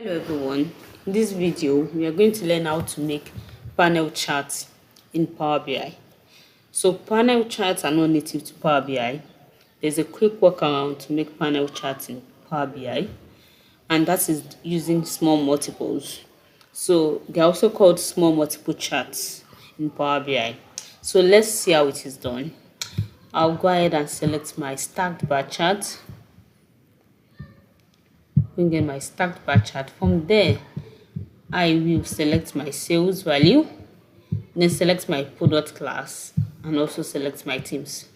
Hello everyone, in this video we are going to learn how to make panel charts in Power BI. So panel charts are not native to Power BI. There's a quick workaround to make panel charts in Power BI, and that is using small multiples. So they're also called small multiple charts in Power BI. So let's see how it is done. I'll go ahead and select my stacked bar chart. Bring in my stacked bar chart. From there, I will select my sales value, then select my product class, and also select my teams.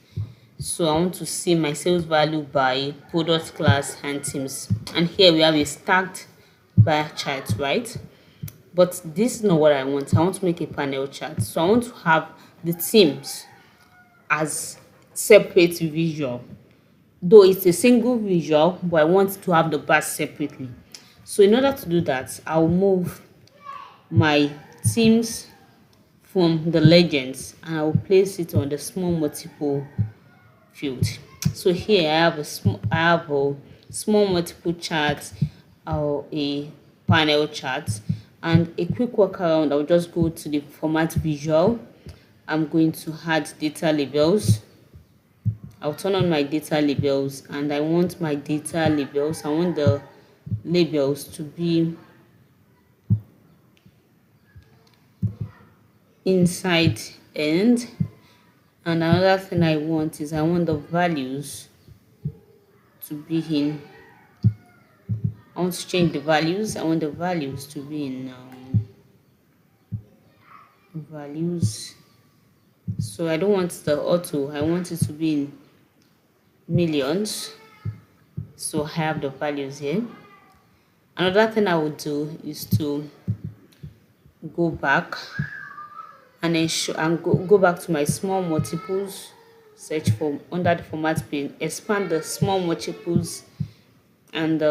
So I want to see my sales value by product class and teams. And here we have a stacked bar chart, right? But this is not what I want. I want to make a panel chart. So I want to have the teams as separate visual. Though it's a single visual, but I want to have the bars separately. So in order to do that, I'll move my teams from the legends and I'll place it on the small multiple field. So here I have a small multiple chart or a panel chart, and a quick workaround. I'll just go to the format visual. I'm going to add data labels. I'll turn on my data labels, and I want the labels to be inside end. And another thing I want the values to be in. I want to change the values. I want the values to be in values. So I don't want the auto. I want it to be in millions. So I have the values here. Another thing I would do is to go back and then go back to my small multiples, search for under the format pane, expand the small multiples, and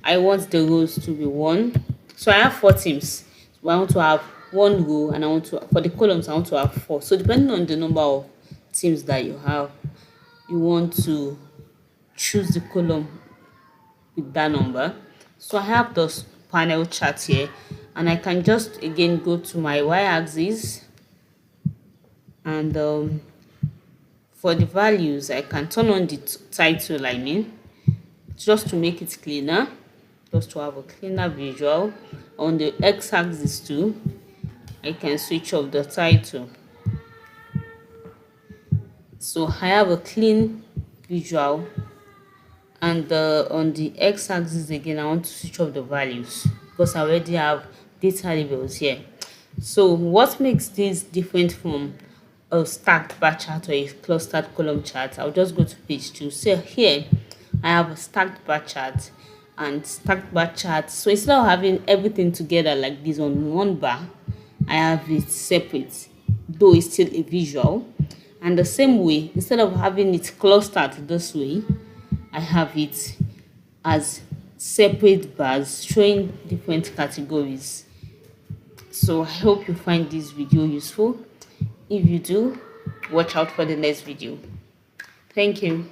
I want the rows to be 1. So I have 4 teams. So I want to have 1 row, and I want to, for the columns, I want to have 4. So depending on the number of teams that you have, you want to choose the column with that number. So I have this panel chart here, and I can just again go to my y-axis, and for the values I can turn on the title, just to make it cleaner, just to have a cleaner visual. On the x-axis too, I can switch off the title, so I have a clean visual. And on the x-axis again, I want to switch off the values because I already have data labels here. So what makes this different from a stacked bar chart or a clustered column chart? I'll just go to page 2. So here I have a stacked bar chart and stacked bar chart. So instead of having everything together like this on one bar, I have it separate, though it's still a visual. And the same way, instead of having it clustered this way, I have it as separate bars showing different categories. So I hope you find this video useful. If you do, watch out for the next video. Thank you.